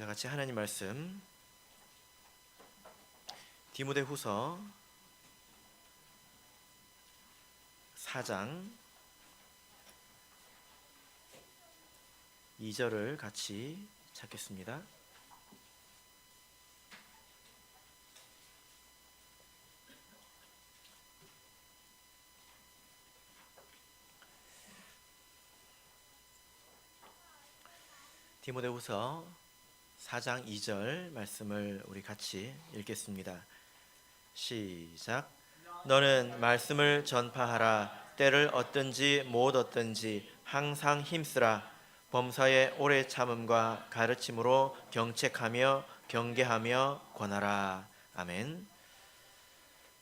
우리 다 같이 하나님 말씀 디모데후서 4장 2절을 같이 찾겠습니다. 디모데후서 4장 2절 말씀을 우리 같이 읽겠습니다. 시작. 너는 말씀을 전파하라. 때를 얻든지 못 얻든지 항상 힘쓰라. 범사에 오래 참음과 가르침으로 경책하며 경계하며 권하라. 아멘.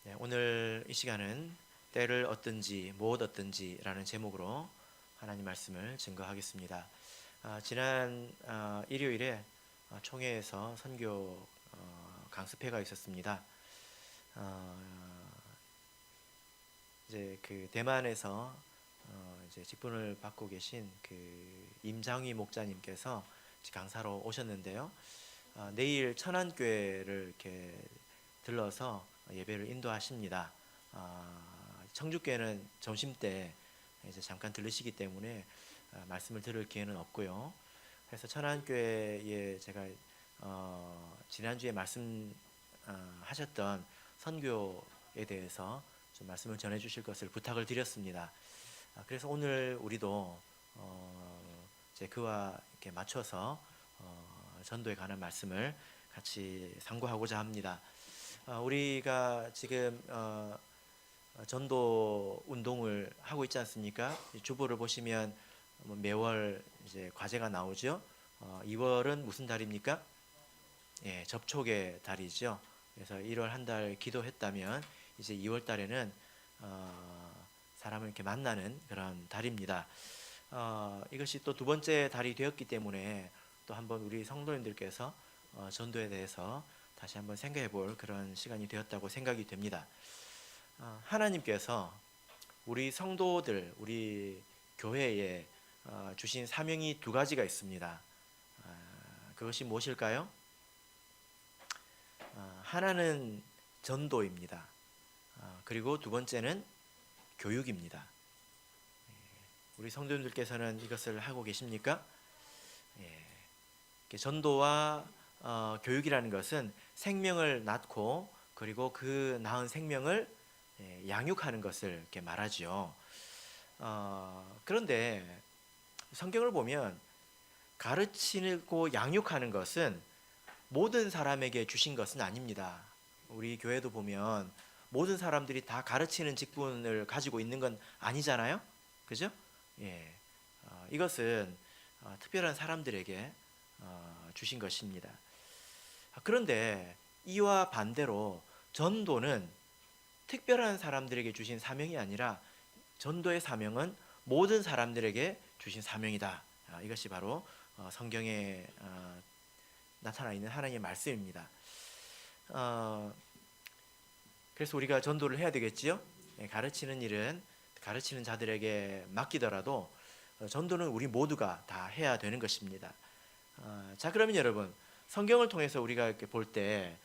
네, 오늘 이 시간은 때를 얻든지 못 얻든지라는 제목으로 하나님 말씀을 증거하겠습니다. 지난 일요일에 총회에서 선교 강습회가 있었습니다. 이제 그 대만에서 이제 직분을 받고 계신 그 임장희 목자님께서 강사로 오셨는데요. 내일 천안교회를 이렇게 들러서 예배를 인도하십니다. 청주교회는 점심 때 이제 잠깐 들르시기 때문에 말씀을 들을 기회는 없고요. 그래서 천안교회에 제가 지난주에 말씀하셨던 선교에 대해서 좀 말씀을 전해주실 것을 부탁을 드렸습니다. 그래서 오늘 우리도 이제 그와 이렇게 맞춰서 전도에 관한 말씀을 같이 상고하고자 합니다. 우리가 지금 전도 운동을 하고 있지 않습니까? 주보를 보시면 매월 이제 과제가 나오죠. 2월은 무슨 달입니까? 예, 접촉의 달이죠. 그래서 1월 한 달 기도했다면 이제 2월 달에는 사람을 이렇게 만나는 그런 달입니다. 이것이 또 두 번째 달이 되었기 때문에 또 한번 우리 성도님들께서 전도에 대해서 다시 한번 생각해 볼 그런 시간이 되었다고 생각이 됩니다. 하나님께서 우리 성도들, 우리 교회에 주신 사명이 두 가지가 있습니다. 그것이 무엇일까요? 하나는 전도입니다. 그리고 두 번째는 교육입니다. 우리 성도님들께서는 이것을 하고 계십니까? 전도와 교육이라는 것은 생명을 낳고 그리고 그 낳은 생명을 양육하는 것을 이렇게 말하죠. 그런데 성경을 보면 가르치고 양육하는 것은 모든 사람에게 주신 것은 아닙니다. 우리 교회도 보면 모든 사람들이 다 가르치는 직분을 가지고 있는 건 아니잖아요. 그죠? 예. 이것은 특별한 사람들에게 주신 것입니다. 그런데 이와 반대로 전도는 특별한 사람들에게 주신 사명이 아니라 전도의 사명은 모든 사람들에게 주신 사명이다. 이것이 바로 성경에 나타나 있는 하나님의 말씀입니다. 그래서 우리가 전도를 해야 되겠지요. 가르치는 일은 가르치는 자들에게 맡기더라도 전도는 우리 모두가 다 해야 되는 것입니다. 자, 그러면 여러분, 성경을 통해서 우리가 이렇게 볼 때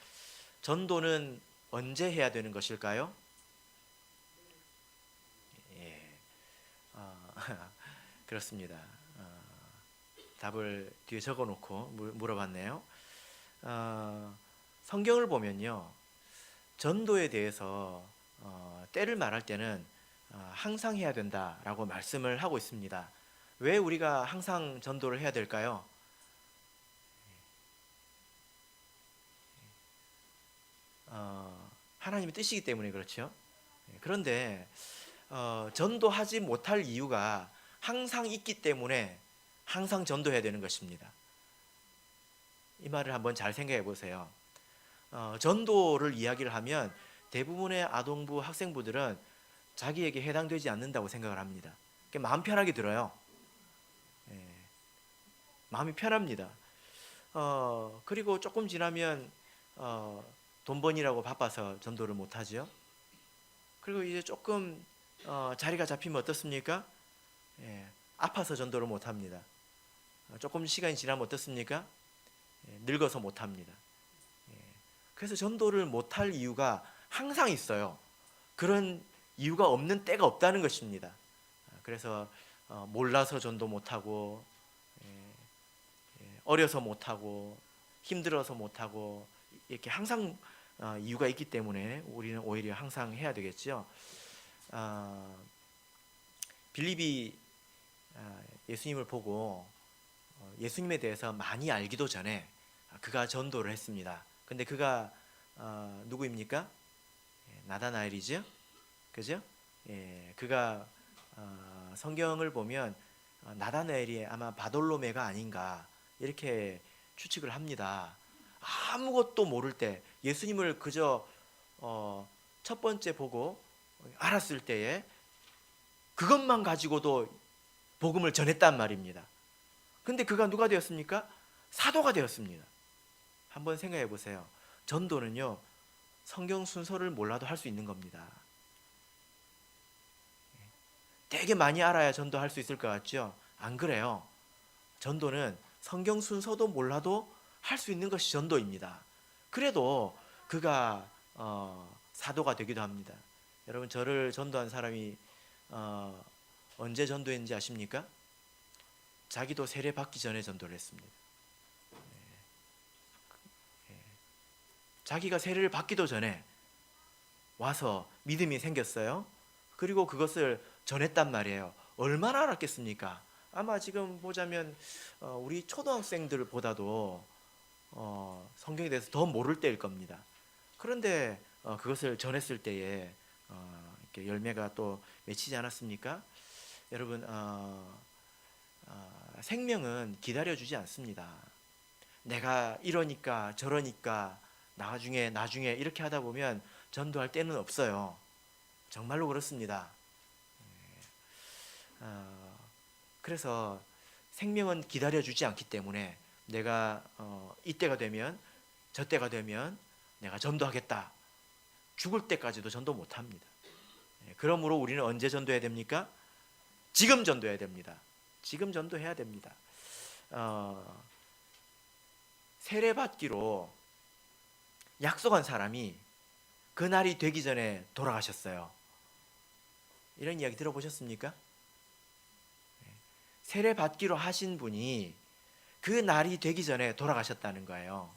전도는 언제 해야 되는 것일까요? 예, 그렇습니다. 답을 뒤에 적어놓고 물어봤네요. 성경을 보면요, 전도에 대해서 때를 말할 때는 항상 해야 된다라고 말씀을 하고 있습니다. 왜 우리가 항상 전도를 해야 될까요? 하나님의 뜻이기 때문에 그렇죠. 그런데 전도하지 못할 이유가 항상 있기 때문에 항상 전도해야 되는 것입니다. 이 말을 한번 잘 생각해 보세요. 전도를 이야기를 하면 대부분의 아동부 학생부들은 자기에게 해당되지 않는다고 생각을 합니다. 마음 편하게 들어요. 마음이 편합니다. 그리고 조금 지나면 돈 버니라고 바빠서 전도를 못하죠. 그리고 이제 조금 자리가 잡히면 어떻습니까? 아파서 전도를 못합니다. 조금 시간이 지나면 어떻습니까? 늙어서 못합니다. 그래서 전도를 못할 이유가 항상 있어요. 그런 이유가 없는 때가 없다는 것입니다. 그래서 몰라서 전도 못하고, 어려서 못하고, 힘들어서 못하고, 이렇게 항상 이유가 있기 때문에 우리는 오히려 항상 해야 되겠죠. 빌립이 예수님을 보고 예수님에 대해서 많이 알기도 전에 그가 전도를 했습니다. 근데 그가 누구입니까? 나다나엘이죠. 그죠? 그가 성경을 보면 나다나엘이 아마 바돌로메가 아닌가 이렇게 추측을 합니다. 아무것도 모를 때 예수님을 그저 첫 번째 보고 알았을 때에 그것만 가지고도 복음을 전했단 말입니다. 근데 그가 누가 되었습니까? 사도가 되었습니다. 한번 생각해 보세요. 전도는요, 성경 순서를 몰라도 할 수 있는 겁니다. 되게 많이 알아야 전도할 수 있을 것 같죠? 안 그래요. 전도는 성경 순서도 몰라도 할 수 있는 것이 전도입니다. 그래도 그가 사도가 되기도 합니다. 여러분, 저를 전도한 사람이 언제 전도했는지 아십니까? 자기도 세례 받기 전에 전도를 했습니다. 자기가 세례를 받기도 전에 와서 믿음이 생겼어요. 그리고 그것을 전했단 말이에요. 얼마나 알았겠습니까? 아마 지금 보자면 우리 초등학생들보다도 성경에 대해서 더 모를 때일 겁니다. 그런데 그것을 전했을 때에 이렇게 열매가 또 맺히지 않았습니까? 여러분, 생명은 기다려주지 않습니다. 내가 이러니까 저러니까 나중에 이렇게 하다 보면 전도할 때는 없어요. 정말로 그렇습니다. 그래서 생명은 기다려주지 않기 때문에 내가 이때가 되면 저때가 되면 내가 전도하겠다. 죽을 때까지도 전도 못합니다. 그러므로 우리는 언제 전도해야 됩니까? 지금 전도해야 됩니다. 지금 전도해야 됩니다. 세례받기로 약속한 사람이 그날이 되기 전에 돌아가셨어요. 이런 이야기 들어보셨습니까? 세례받기로 하신 분이 그 날이 되기 전에 돌아가셨다는 거예요.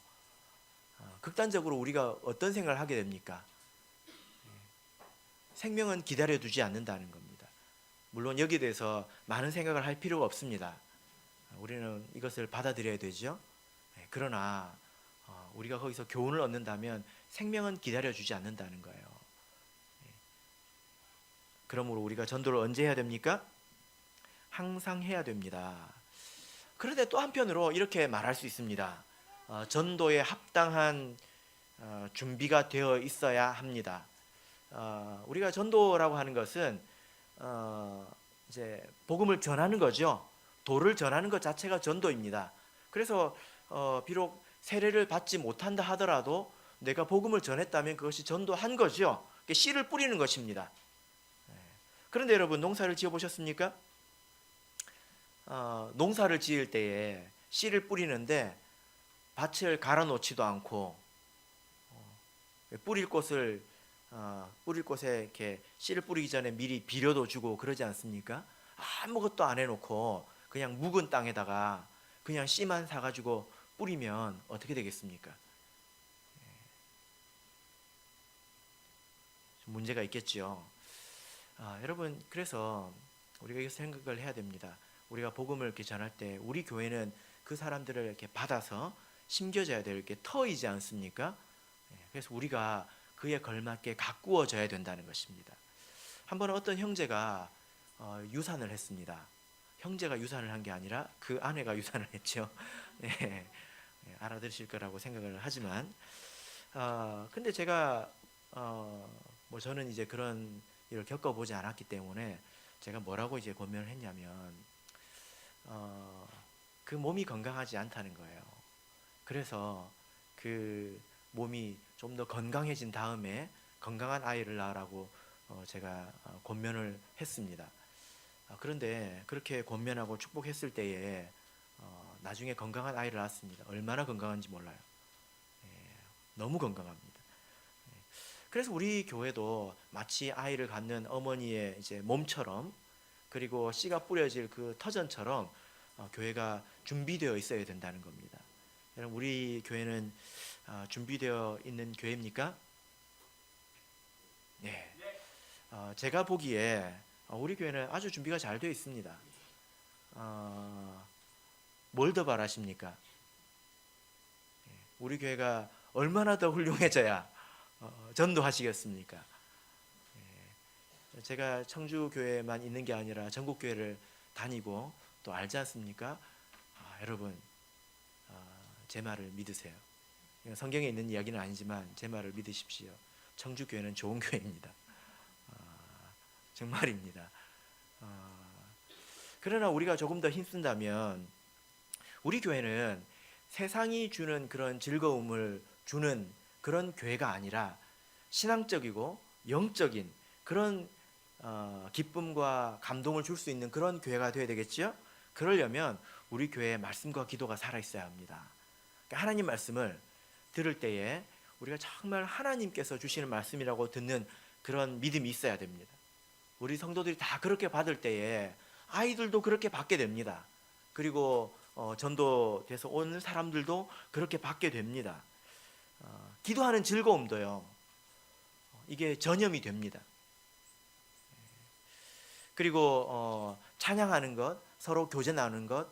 극단적으로 우리가 어떤 생각을 하게 됩니까? 생명은 기다려두지 않는다는 겁니다. 물론 여기에 대해서 많은 생각을 할 필요가 없습니다. 우리는 이것을 받아들여야 되죠. 그러나 우리가 거기서 교훈을 얻는다면 생명은 기다려주지 않는다는 거예요. 그러므로 우리가 전도를 언제 해야 됩니까? 항상 해야 됩니다. 그런데 또 한편으로 이렇게 말할 수 있습니다. 전도에 합당한 준비가 되어 있어야 합니다. 우리가 전도라고 하는 것은 이제 복음을 전하는 거죠. 도를 전하는 것 자체가 전도입니다. 그래서 비록 세례를 받지 못한다 하더라도 내가 복음을 전했다면 그것이 전도한 거죠. 씨를 뿌리는 것입니다. 그런데 여러분, 농사를 지어 보셨습니까? 농사를 지을 때에 씨를 뿌리는데 밭을 갈아 놓지도 않고 뿌릴 곳에 이렇게 씨를 뿌리기 전에 미리 비료도 주고 그러지 않습니까? 아무것도 안 해놓고 그냥 묵은 땅에다가 그냥 씨만 사가지고 뿌리면 어떻게 되겠습니까? 문제가 있겠죠. 여러분, 그래서 우리가 이것을 생각을 해야 됩니다. 우리가 복음을 이렇게 전할 때 우리 교회는 그 사람들을 이렇게 받아서 심겨져야 될 게 터이지 않습니까? 그래서 우리가 그에 걸맞게 가꾸어져야 된다는 것입니다. 한 번은 어떤 형제가 유산을 했습니다. 형제가 유산을 한 게 아니라 그 아내가 유산을 했죠. 네, 알아들으실 거라고 생각을 하지만, 근데 제가 뭐 저는 이제 그런 일을 겪어보지 않았기 때문에 제가 뭐라고 이제 권면을 했냐면, 그 몸이 건강하지 않다는 거예요. 그래서 그 몸이 좀 더 건강해진 다음에 건강한 아이를 낳으라고 제가 권면을 했습니다. 그런데 그렇게 권면하고 축복했을 때에 나중에 건강한 아이를 낳았습니다. 얼마나 건강한지 몰라요. 예, 너무 건강합니다. 예, 그래서 우리 교회도 마치 아이를 갖는 어머니의 이제 몸처럼, 그리고 씨가 뿌려질 그 터전처럼 교회가 준비되어 있어야 된다는 겁니다. 여러분, 우리 교회는 준비되어 있는 교회입니까? 네. 제가 보기에 우리 교회는 아주 준비가 잘 되어 있습니다. 뭘 더 바라십니까? 우리 교회가 얼마나 더 훌륭해져야 전도하시겠습니까? 제가 청주 교회만 있는 게 아니라 전국 교회를 다니고 또 알지 않습니까? 여러분, 제 말을 믿으세요. 성경에 있는 이야기는 아니지만 제 말을 믿으십시오. 청주 교회는 좋은 교회입니다. 정말입니다. 그러나 우리가 조금 더 힘쓴다면 우리 교회는 세상이 주는 그런 즐거움을 주는 그런 교회가 아니라 신앙적이고 영적인 그런 기쁨과 감동을 줄 수 있는 그런 교회가 되어야 되겠죠? 그러려면 우리 교회의 말씀과 기도가 살아있어야 합니다. 그러니까 하나님 말씀을 들을 때에 우리가 정말 하나님께서 주시는 말씀이라고 듣는 그런 믿음이 있어야 됩니다. 우리 성도들이 다 그렇게 받을 때에 아이들도 그렇게 받게 됩니다. 그리고 전도돼서 오는 사람들도 그렇게 받게 됩니다. 기도하는 즐거움도요, 이게 전염이 됩니다. 그리고 찬양하는 것, 서로 교제 나누는 것,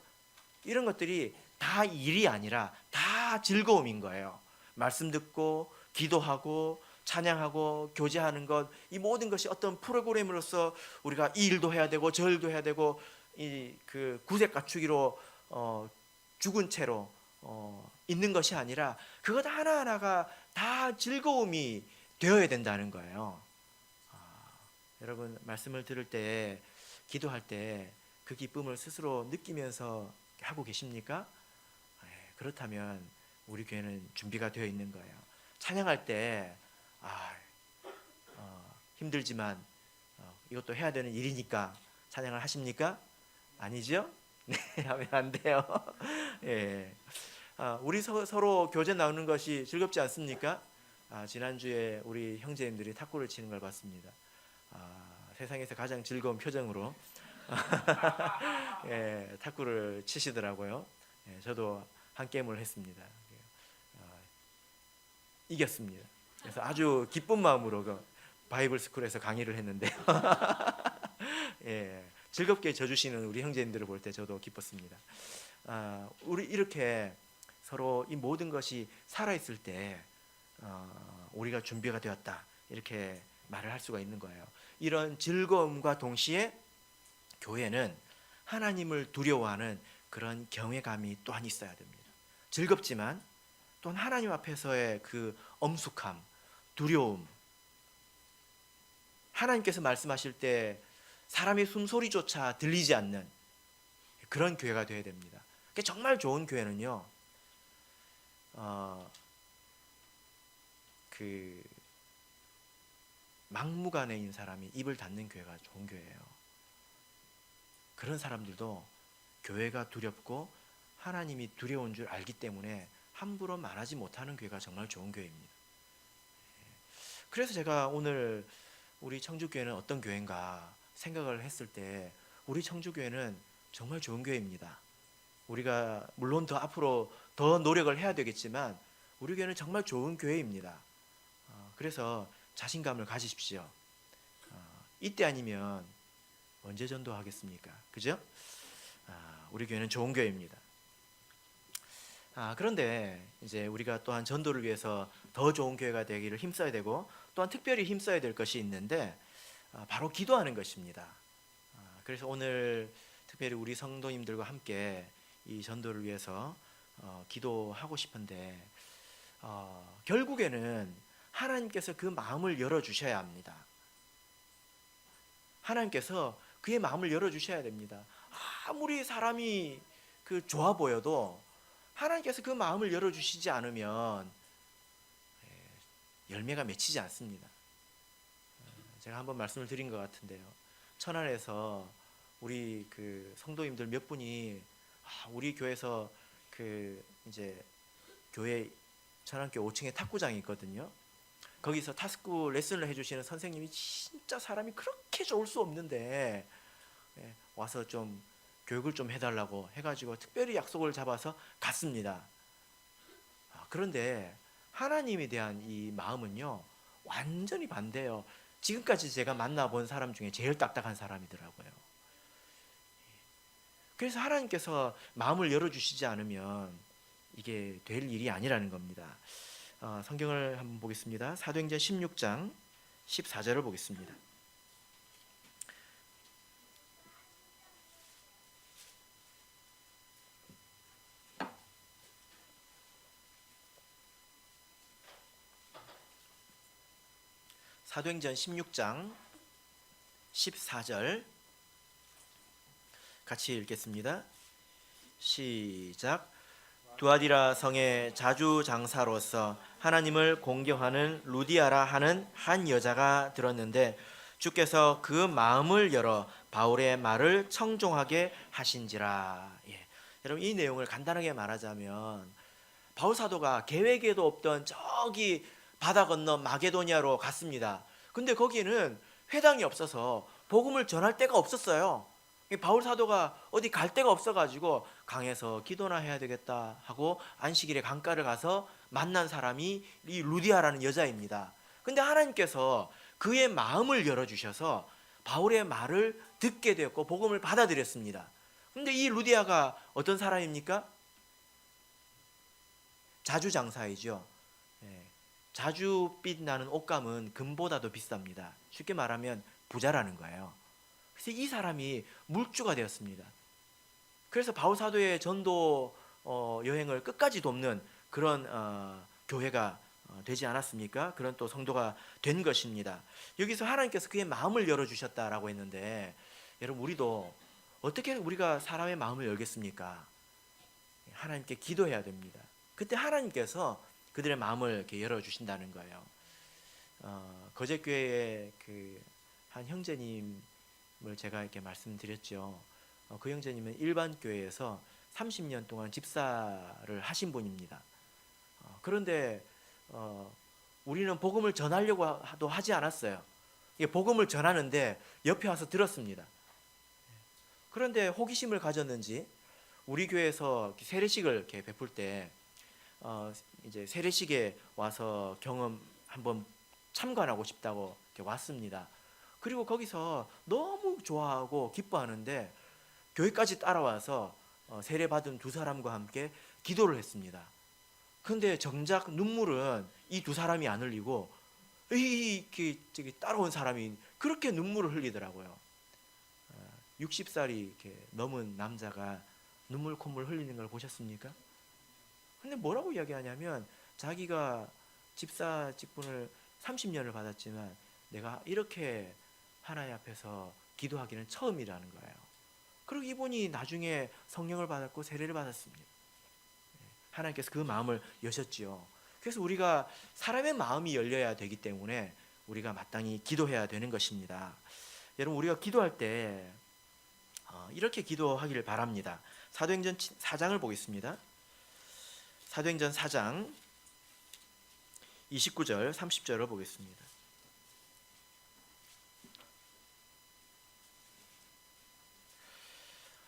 이런 것들이 다 일이 아니라 다 즐거움인 거예요. 말씀 듣고 기도하고 찬양하고 교제하는 것, 이 모든 것이 어떤 프로그램으로서 우리가 이 일도 해야 되고 저 일도 해야 되고 이 그 구색 갖추기로 죽은 채로 있는 것이 아니라 그것 하나하나가 다 즐거움이 되어야 된다는 거예요. 여러분, 말씀을 들을 때, 기도할 때 그 기쁨을 스스로 느끼면서 하고 계십니까? 그렇다면 우리 교회는 준비가 되어 있는 거예요. 찬양할 때 힘들지만 이것도 해야 되는 일이니까 찬양을 하십니까? 아니죠? 네, 하면 안 돼요. 예. 우리 서로 교제 나누는 것이 즐겁지 않습니까? 지난주에 우리 형제님들이 탁구를 치는 걸 봤습니다. 세상에서 가장 즐거운 표정으로 예, 탁구를 치시더라고요. 예, 저도 한 게임을 했습니다. 이겼습니다. 그래서 아주 기쁜 마음으로 그 바이블 스쿨에서 강의를 했는데요. 예, 즐겁게 져주시는 우리 형제님들을 볼 때 저도 기뻤습니다. 우리 이렇게 서로 이 모든 것이 살아있을 때 우리가 준비가 되었다, 이렇게 말을 할 수가 있는 거예요. 이런 즐거움과 동시에 교회는 하나님을 두려워하는 그런 경외감이 또한 있어야 됩니다. 즐겁지만 또한 하나님 앞에서의 그 엄숙함, 두려움, 하나님께서 말씀하실 때 사람의 숨소리조차 들리지 않는 그런 교회가 되어야 됩니다. 정말 좋은 교회는요, 그 막무가내인 사람이 입을 닫는 교회가 좋은 교회예요. 그런 사람들도 교회가 두렵고 하나님이 두려운 줄 알기 때문에 함부로 말하지 못하는 교회가 정말 좋은 교회입니다. 그래서 제가 오늘 우리 청주교회는 어떤 교회인가 생각을 했을 때 우리 청주교회는 정말 좋은 교회입니다. 우리가 물론 더 앞으로 더 노력을 해야 되겠지만 우리 교회는 정말 좋은 교회입니다. 그래서 자신감을 가지십시오. 이때 아니면 언제 전도하겠습니까? 그죠? 우리 교회는 좋은 교회입니다. 그런데 이제 우리가 또한 전도를 위해서 더 좋은 교회가 되기를 힘써야 되고 또한 특별히 힘써야 될 것이 있는데 바로 기도하는 것입니다. 그래서 오늘 특별히 우리 성도님들과 함께 이 전도를 위해서 기도하고 싶은데 결국에는 하나님께서 그 마음을 열어주셔야 합니다. 하나님께서 그의 마음을 열어주셔야 됩니다. 아무리 사람이 좋아 보여도 하나님께서 그 마음을 열어주시지 않으면 열매가 맺히지 않습니다. 제가 한번 말씀을 드린 것 같은데요. 천안에서 우리 성도님들 몇 분이 우리 교회에서 이제 교회 천안교 5층에 탁구장이 있거든요. 거기서 탁구 레슨을 해주시는 선생님이 진짜 사람이 그렇게 좋을 수 없는데 와서 좀 교육을 좀 해달라고 해가지고 특별히 약속을 잡아서 갔습니다. 그런데 하나님에 대한 이 마음은요 완전히 반대예요. 지금까지 제가 만나본 사람 중에 제일 딱딱한 사람이더라고요. 그래서 하나님께서 마음을 열어주시지 않으면 이게 될 일이 아니라는 겁니다. 성경을 한번 보겠습니다. 사도행전 16장 14절을 보겠습니다. 사도행전 16장 14절 같이 읽겠습니다. 시작. 두아디라 성의 자주장사로서 하나님을 공경하는 루디아라 하는 한 여자가 들었는데 주께서 그 마음을 열어 바울의 말을 청종하게 하신지라. 여러분 이 내용을 간단하게 말하자면 바울 사도가 계획에도 없던 저기 바다 건너 마게도니아로 갔습니다. 근데 거기는 회당이 없어서 복음을 전할 데가 없었어요. 바울 사도가 어디 갈 데가 없어가지고 강에서 기도나 해야 되겠다 하고 안식일에 강가를 가서 만난 사람이 이 루디아라는 여자입니다. 근데 하나님께서 그의 마음을 열어주셔서 바울의 말을 듣게 되었고 복음을 받아들였습니다. 근데 이 루디아가 어떤 사람입니까? 자주장사이죠. 자주빛 나는 옷감은 금보다 더 비쌉니다. 쉽게 말하면 부자라는 거예요. 그래서 이 사람이 물주가 되었습니다. 그래서 바울 사도의 전도 여행을 끝까지 돕는 그런 교회가 되지 않았습니까? 그런 또 성도가 된 것입니다. 여기서 하나님께서 그의 마음을 열어주셨다라고 했는데 여러분 우리도 어떻게 우리가 사람의 마음을 열겠습니까? 하나님께 기도해야 됩니다. 그때 하나님께서 그들의 마음을 이렇게 열어주신다는 거예요. 거제교회의 한 형제님을 제가 이렇게 말씀드렸죠. 그 형제님은 일반 교회에서 30년 동안 집사를 하신 분입니다. 그런데 우리는 복음을 전하려고도 하지 않았어요. 복음을 전하는데 옆에 와서 들었습니다. 그런데 호기심을 가졌는지 우리 교회에서 세례식을 이렇게 베풀 때 이제 세례식에 와서 경험 한번 참관하고 싶다고 이렇게 왔습니다. 그리고 거기서 너무 좋아하고 기뻐하는데 교회까지 따라와서 세례 받은 두 사람과 함께 기도를 했습니다. 그런데 정작 눈물은 이 두 사람이 안 흘리고 저기 따라온 사람이 그렇게 눈물을 흘리더라고요. 60살이 이렇게 넘은 남자가 눈물 콧물 흘리는 걸 보셨습니까? 근데 뭐라고 이야기하냐면 자기가 집사 직분을 30년을 받았지만 내가 이렇게 하나님 앞에서 기도하기는 처음이라는 거예요. 그리고 이분이 나중에 성령을 받았고 세례를 받았습니다. 하나님께서 그 마음을 여셨지요. 그래서 우리가 사람의 마음이 열려야 되기 때문에 우리가 마땅히 기도해야 되는 것입니다. 여러분 우리가 기도할 때 이렇게 기도하기를 바랍니다. 사도행전 4장을 보겠습니다. 사도행전 4장 29절 30절을 보겠습니다.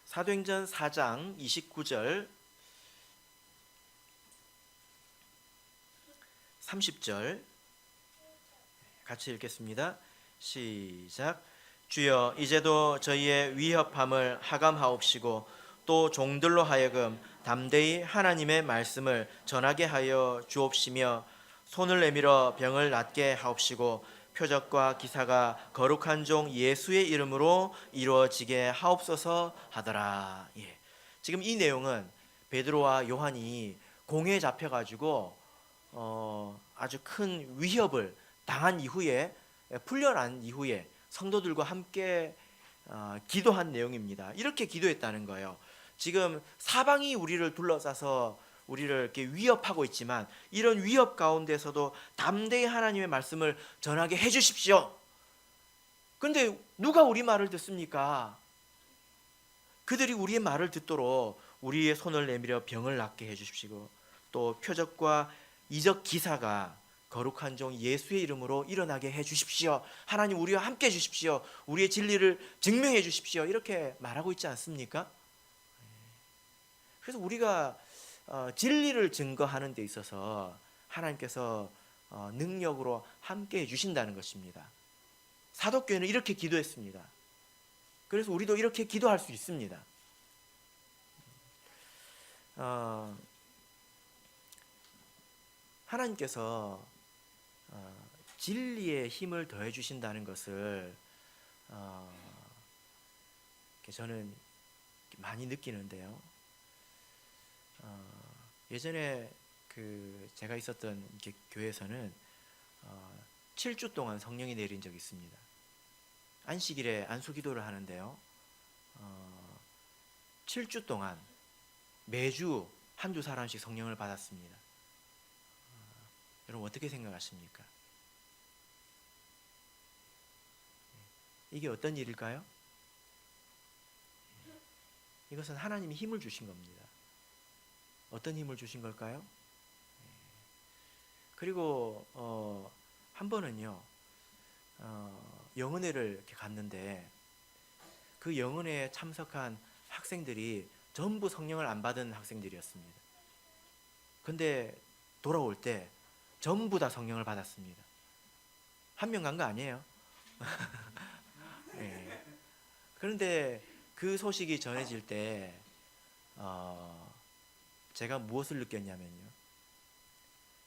사도행전 4장 29절 30절 같이 읽겠습니다. 시작. 주여 이제도 저희의 위협함을 하감하옵시고 또 종들로 하여금 담대히 하나님의 말씀을 전하게 하여 주옵시며 손을 내밀어 병을 낫게 하옵시고 표적과 기사가 거룩한 종 예수의 이름으로 이루어지게 하옵소서 하더라. 지금 이 내용은 베드로와 요한이 공회에 잡혀가지고 아주 큰 위협을 당한 이후에 풀려난 이후에 성도들과 함께 기도한 내용입니다. 이렇게 기도했다는 거예요. 지금 사방이 우리를 둘러싸서 우리를 이렇게 위협하고 있지만 이런 위협 가운데서도 담대히 하나님의 말씀을 전하게 해주십시오. 그런데 누가 우리 말을 듣습니까? 그들이 우리의 말을 듣도록 우리의 손을 내밀어 병을 낫게 해주십시고 또 표적과 이적 기사가 거룩한 종 예수의 이름으로 일어나게 해주십시오. 하나님 우리와 함께 해주십시오. 우리의 진리를 증명해 주십시오. 이렇게 말하고 있지 않습니까? 그래서 우리가 진리를 증거하는 데 있어서 하나님께서 능력으로 함께 해주신다는 것입니다. 사도교회는 이렇게 기도했습니다. 그래서 우리도 이렇게 기도할 수 있습니다. 하나님께서 진리에 힘을 더해 주신다는 것을 저는 많이 느끼는데요. 예전에 제가 있었던 교회에서는 7주 동안 성령이 내린 적이 있습니다. 안식일에 안수기도를 하는데요. 7주 동안 매주 한두 사람씩 성령을 받았습니다. 여러분 어떻게 생각하십니까? 이게 어떤 일일까요? 이것은 하나님이 힘을 주신 겁니다. 어떤 힘을 주신 걸까요? 그리고 한 번은요, 영은회를 이렇게 갔는데 그 영은회에 참석한 학생들이 전부 성령을 안 받은 학생들이었습니다. 근데 돌아올 때 전부 다 성령을 받았습니다. 한 명 간 거 아니에요. 네. 그런데 그 소식이 전해질 때 제가 무엇을 느꼈냐면요,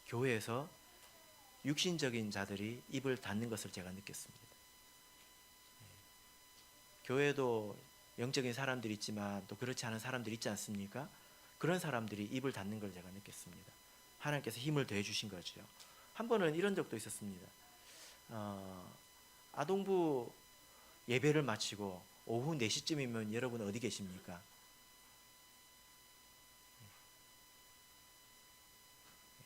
교회에서 육신적인 자들이 입을 닫는 것을 제가 느꼈습니다. 교회도 영적인 사람들이 있지만 또 그렇지 않은 사람들이 있지 않습니까? 그런 사람들이 입을 닫는 걸 제가 느꼈습니다. 하나님께서 힘을 더해 주신 거죠. 한 번은 이런 적도 있었습니다. 아동부 예배를 마치고 오후 4시쯤이면 여러분 어디 계십니까?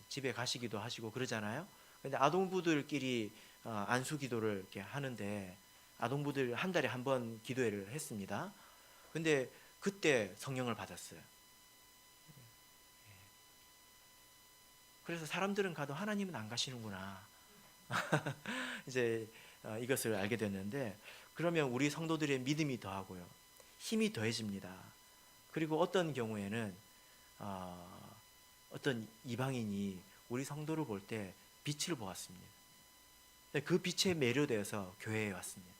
집에 가시기도 하시고 그러잖아요. 근데 아동부들끼리 안수 기도를 이렇게 하는데 아동부들 한 달에 한 번 기도회를 했습니다. 근데 그때 성령을 받았어요. 그래서 사람들은 가도 하나님은 안 가시는구나. 이제 이것을 알게 됐는데, 그러면 우리 성도들의 믿음이 더하고요, 힘이 더해집니다. 그리고 어떤 경우에는 어떤 이방인이 우리 성도를 볼 때 빛을 보았습니다. 그 빛에 매료되어서 교회에 왔습니다.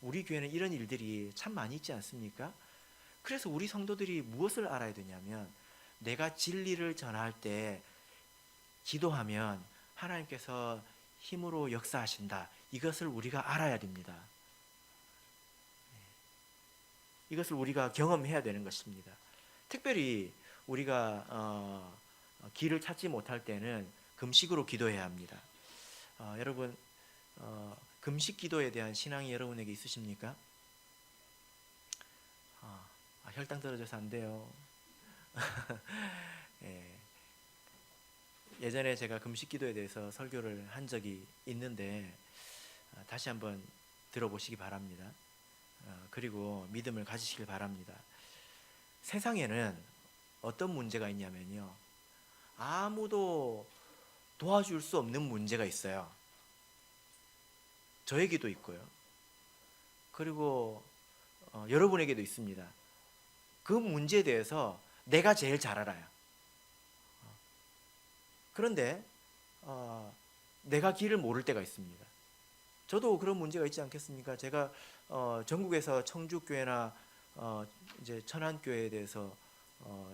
우리 교회는 이런 일들이 참 많이 있지 않습니까? 그래서 우리 성도들이 무엇을 알아야 되냐면, 내가 진리를 전할 때 기도하면 하나님께서 힘으로 역사하신다. 이것을 우리가 알아야 됩니다. 이것을 우리가 경험해야 되는 것입니다. 특별히 우리가 길을 찾지 못할 때는 금식으로 기도해야 합니다. 여러분 금식 기도에 대한 신앙이 여러분에게 있으십니까? 혈당 떨어져서 안 돼요. 예전에 제가 금식 기도에 대해서 설교를 한 적이 있는데 다시 한번 들어보시기 바랍니다. 그리고 믿음을 가지시길 바랍니다. 세상에는 어떤 문제가 있냐면요, 아무도 도와줄 수 없는 문제가 있어요. 저에게도 있고요, 그리고 여러분에게도 있습니다. 그 문제에 대해서 내가 제일 잘 알아요. 그런데 내가 길을 모를 때가 있습니다. 저도 그런 문제가 있지 않겠습니까? 제가 전국에서 청주교회나 이제 천안교회에 대해서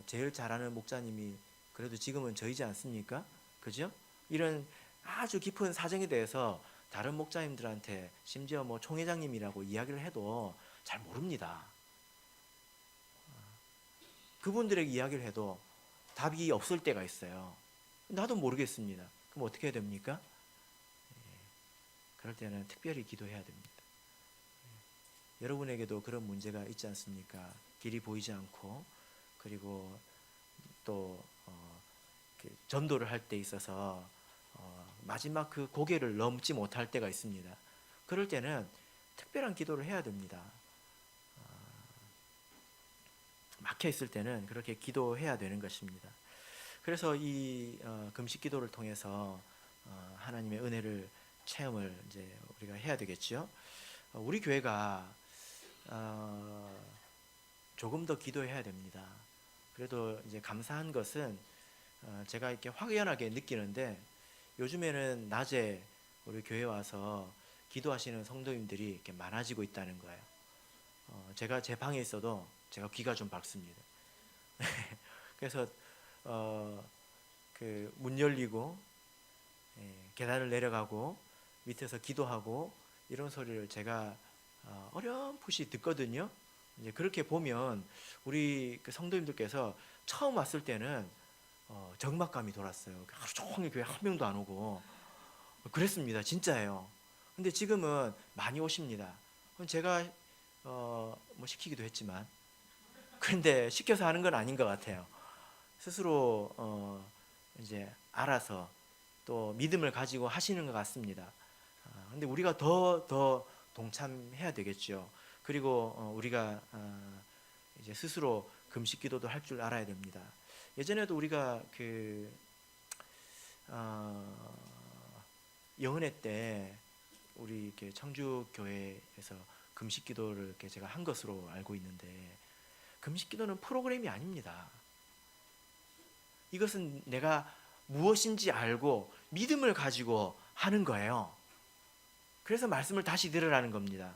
제일 잘하는 목사님이 그래도 지금은 저이지 않습니까? 그죠? 이런 아주 깊은 사정에 대해서 다른 목사님들한테, 심지어 뭐 총회장님이라고 이야기를 해도 잘 모릅니다. 그분들에게 이야기를 해도 답이 없을 때가 있어요. 나도 모르겠습니다. 그럼 어떻게 해야 됩니까? 그럴 때는 특별히 기도해야 됩니다. 여러분에게도 그런 문제가 있지 않습니까? 길이 보이지 않고, 그리고 또 전도를 할 때 있어서 마지막 그 고개를 넘지 못할 때가 있습니다. 그럴 때는 특별한 기도를 해야 됩니다. 박혀 있을 때는 그렇게 기도해야 되는 것입니다. 그래서 이 금식 기도를 통해서 하나님의 은혜를 체험을 이제 우리가 해야 되겠죠. 우리 교회가 조금 더 기도해야 됩니다. 그래도 이제 감사한 것은 제가 이렇게 확연하게 느끼는데 요즘에는 낮에 우리 교회 와서 기도하시는 성도님들이 이렇게 많아지고 있다는 거예요. 제가 제 방에 있어도 제가 귀가 좀 밝습니다. 그래서 그 문 열리고 계단을 내려가고 밑에서 기도하고 이런 소리를 제가 어렴풋이 듣거든요. 이제 그렇게 보면 우리 그 성도님들께서 처음 왔을 때는 적막감이 돌았어요. 하루 종일 교회 한 명도 안 오고 그랬습니다. 진짜예요. 근데 지금은 많이 오십니다. 제가 뭐 시키기도 했지만 그런데 시켜서 하는 건 아닌 것 같아요. 스스로 이제 알아서 또 믿음을 가지고 하시는 것 같습니다. 근데 우리가 더 동참해야 되겠죠. 그리고 우리가 이제 스스로 금식 기도도 할 줄 알아야 됩니다. 예전에도 우리가 그 영은회 때 우리 이렇게 청주 교회에서 금식 기도를 이렇게 제가 한 것으로 알고 있는데 금식 기도는 프로그램이 아닙니다. 이것은 내가 무엇인지 알고 믿음을 가지고 하는 거예요. 그래서 말씀을 다시 들으라는 겁니다.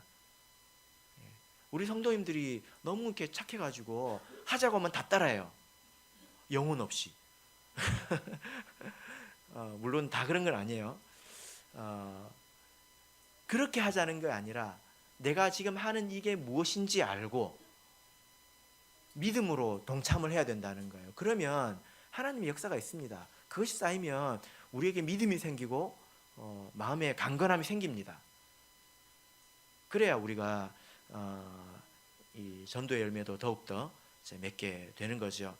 우리 성도님들이 너무 이렇게 착해가지고 하자고 하면 다 따라해요. 영혼 없이. 물론 다 그런 건 아니에요. 그렇게 하자는 게 아니라 내가 지금 하는 이게 무엇인지 알고 믿음으로 동참을 해야 된다는 거예요. 그러면 하나님의 역사가 있습니다. 그것이 쌓이면 우리에게 믿음이 생기고 마음에 강건함이 생깁니다. 그래야 우리가 이 전도의 열매도 더욱더 맺게 되는 거죠.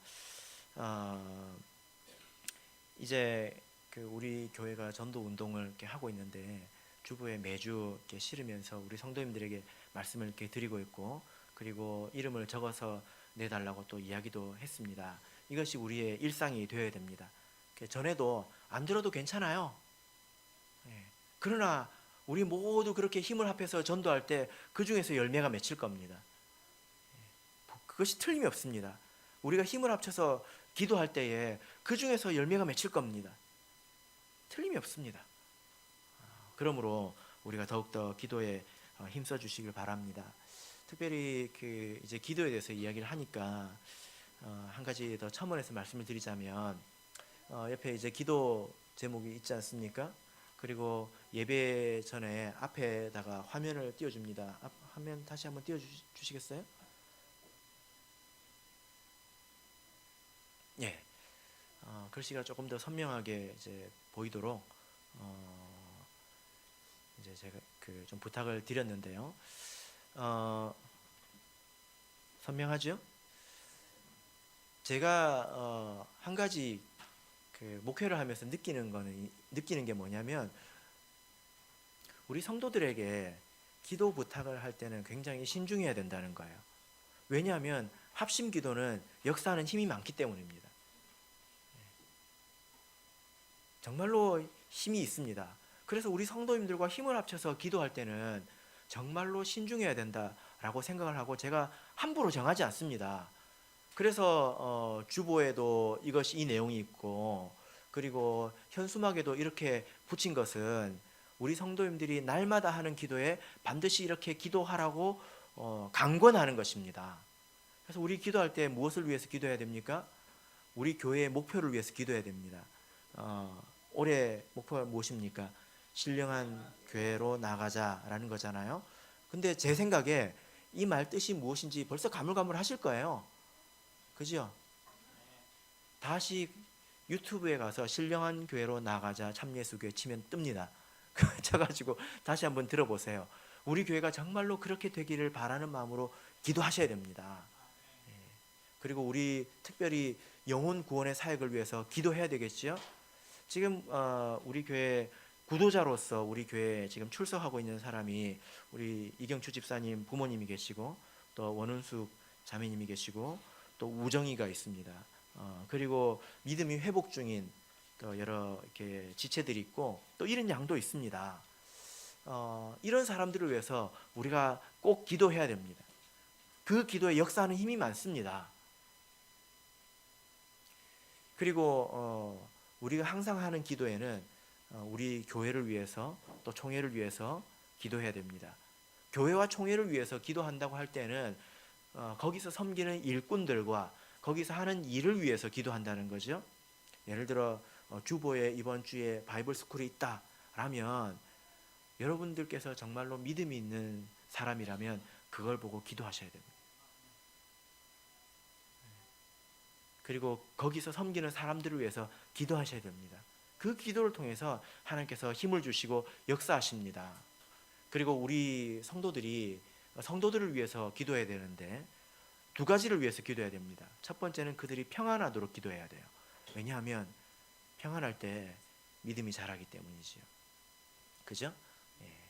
이제 그 우리 교회가 전도 운동을 이렇게 하고 있는데 주부에 매주 이렇게 실으면서 우리 성도님들에게 말씀을 이렇게 드리고 있고 그리고 이름을 적어서 내달라고 또 이야기도 했습니다. 이것이 우리의 일상이 되어야 됩니다. 전에도 안 들어도 괜찮아요. 그러나 우리 모두 그렇게 힘을 합해서 전도할 때 그 중에서 열매가 맺힐 겁니다. 그것이 틀림이 없습니다. 우리가 힘을 합쳐서 기도할 때에 그 중에서 열매가 맺힐 겁니다. 틀림이 없습니다. 그러므로 우리가 더욱더 기도에 힘써 주시길 바랍니다. 특별히 그 이제 기도에 대해서 이야기를 하니까 한 가지 더 첨언해서 말씀을 드리자면 옆에 이제 기도 제목이 있지 않습니까? 그리고 예배 전에 앞에다가 화면을 띄워줍니다. 화면 다시 한번 띄워주시겠어요? 예. 글씨가 조금 더 선명하게 이제 보이도록 이제 제가 그 좀 부탁을 드렸는데요. 선명하죠? 제가 한 가지 그 목회를 하면서 느끼는 게 뭐냐면 우리 성도들에게 기도 부탁을 할 때는 굉장히 신중해야 된다는 거예요. 왜냐하면 합심 기도는 역사하는 힘이 많기 때문입니다. 정말로 힘이 있습니다. 그래서 우리 성도님들과 힘을 합쳐서 기도할 때는 정말로 신중해야 된다라고 생각을 하고 제가 함부로 정하지 않습니다. 그래서 주보에도 이 내용이 있고 그리고 현수막에도 이렇게 붙인 것은 우리 성도님들이 날마다 하는 기도에 반드시 이렇게 기도하라고 강권하는 것입니다. 그래서 우리 기도할 때 무엇을 위해서 기도해야 됩니까? 우리 교회의 목표를 위해서 기도해야 됩니다. 올해 목표가 무엇입니까? 신령한 교회로 나가자라는 거잖아요. 근데 제 생각에 이 말 뜻이 무엇인지 벌써 가물가물하실 거예요. 그죠? 다시 유튜브에 가서 신령한 교회로 나가자 참예수교회 치면 뜹니다. 쳐가지고 다시 한번 들어보세요. 우리 교회가 정말로 그렇게 되기를 바라는 마음으로 기도하셔야 됩니다. 그리고 우리 특별히 영혼 구원의 사역을 위해서 기도해야 되겠죠. 지금 우리 교회 구도자로서 우리 교회에 지금 출석하고 있는 사람이 우리 이경추 집사님 부모님이 계시고 또 원은숙 자매님이 계시고 또 우정이가 있습니다. 그리고 믿음이 회복 중인 또 여러 이렇게 지체들이 있고 또 이런 양도 있습니다. 이런 사람들을 위해서 우리가 꼭 기도해야 됩니다. 그 기도에 역사하는 힘이 많습니다. 그리고 우리가 항상 하는 기도에는 우리 교회를 위해서 또 총회를 위해서 기도해야 됩니다. 교회와 총회를 위해서 기도한다고 할 때는 거기서 섬기는 일꾼들과 거기서 하는 일을 위해서 기도한다는 거죠. 예를 들어 주보에 이번 주에 바이블 스쿨이 있다라면 여러분들께서 정말로 믿음이 있는 사람이라면 그걸 보고 기도하셔야 됩니다. 그리고 거기서 섬기는 사람들을 위해서 기도하셔야 됩니다. 그 기도를 통해서 하나님께서 힘을 주시고 역사하십니다. 그리고 우리 성도들을 위해서 기도해야 되는데 두 가지를 위해서 기도해야 됩니다. 첫 번째는 그들이 평안하도록 기도해야 돼요. 왜냐하면 평안할 때 믿음이 자라기 때문이지요. 그죠?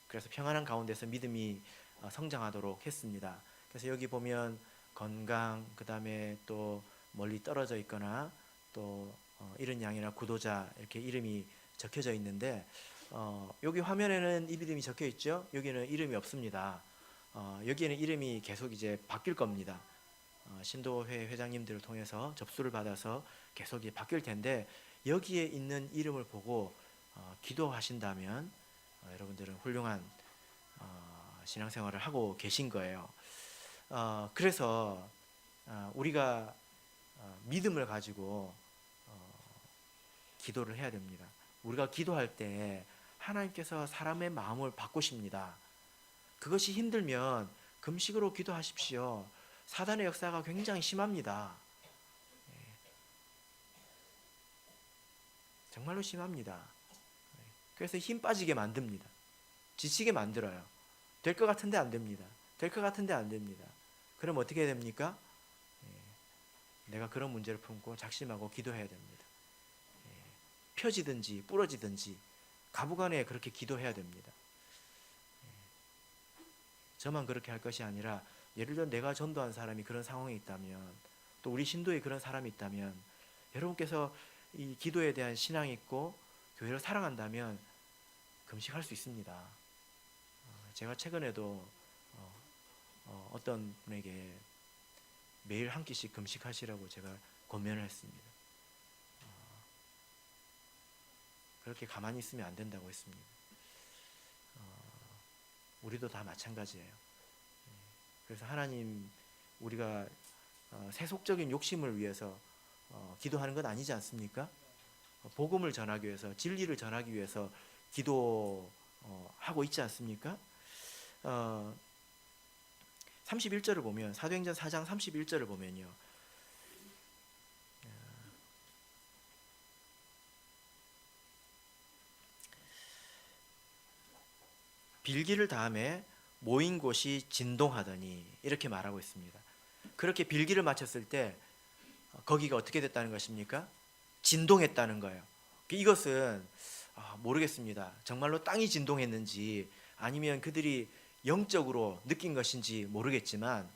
그래서 평안한 가운데서 믿음이 성장하도록 했습니다. 그래서 여기 보면 건강, 그 다음에 또 멀리 떨어져 있거나 또 이런 양이나 구도자 이렇게 이름이 적혀져 있는데 여기 화면에는 이 이름이 적혀 있죠. 여기는 이름이 없습니다. 여기에는 이름이 계속 이제 바뀔 겁니다. 신도회 회장님들을 통해서 접수를 받아서 계속 이제 바뀔 텐데 여기에 있는 이름을 보고 기도하신다면 여러분들은 훌륭한 신앙생활을 하고 계신 거예요. 그래서 우리가 믿음을 가지고 기도를 해야 됩니다. 우리가 기도할 때 하나님께서 사람의 마음을 바꾸십니다. 그것이 힘들면 금식으로 기도하십시오. 사단의 역사가 굉장히 심합니다. 정말로 심합니다. 그래서 힘 빠지게 만듭니다. 지치게 만들어요. 될 것 같은데 안 됩니다. 될 것 같은데 안 됩니다. 그럼 어떻게 해야 됩니까? 내가 그런 문제를 품고 작심하고 기도해야 됩니다. 펴지든지 부러지든지 가부간에 그렇게 기도해야 됩니다. 저만 그렇게 할 것이 아니라 예를 들어 내가 전도한 사람이 그런 상황에 있다면 또 우리 신도에 그런 사람이 있다면 여러분께서 이 기도에 대한 신앙이 있고 교회를 사랑한다면 금식할 수 있습니다. 제가 최근에도 어떤 분에게 매일 한 끼씩 금식하시라고 제가 권면을 했습니다. 그렇게 가만히 있으면 안 된다고 했습니다. 우리도 다 마찬가지예요. 그래서 하나님 우리가 세속적인 욕심을 위해서 기도하는 건 아니지 않습니까? 복음을 전하기 위해서 진리를 전하기 위해서 기도하고 있지 않습니까? 31절을 보면 사도행전 4장 31절을 보면요. 빌기를 다음에 모인 곳이 진동하더니 이렇게 말하고 있습니다. 그렇게 빌기를 마쳤을 때 거기가 어떻게 됐다는 것입니까? 진동했다는 거예요. 이것은 모르겠습니다. 정말로 땅이 진동했는지 아니면 그들이 영적으로 느낀 것인지 모르겠지만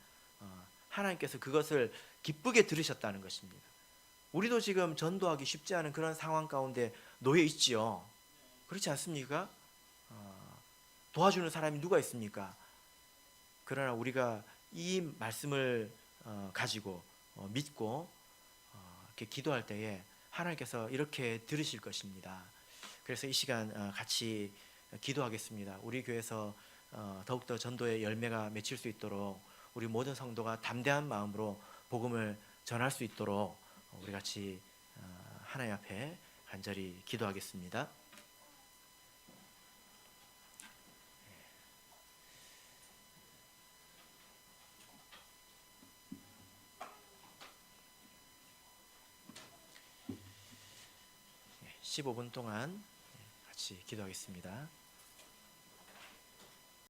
하나님께서 그것을 기쁘게 들으셨다는 것입니다. 우리도 지금 전도하기 쉽지 않은 그런 상황 가운데 놓여 있지요. 그렇지 않습니까? 도와주는 사람이 누가 있습니까? 그러나 우리가 이 말씀을 가지고 믿고 이렇게 기도할 때에 하나님께서 이렇게 들으실 것입니다. 그래서 이 시간 같이 기도하겠습니다. 우리 교회에서 더욱더 전도의 열매가 맺힐 수 있도록 우리 모든 성도가 담대한 마음으로 복음을 전할 수 있도록 우리 같이 하나님 앞에 간절히 기도하겠습니다. 네, 15분 동안 같이 기도하겠습니다.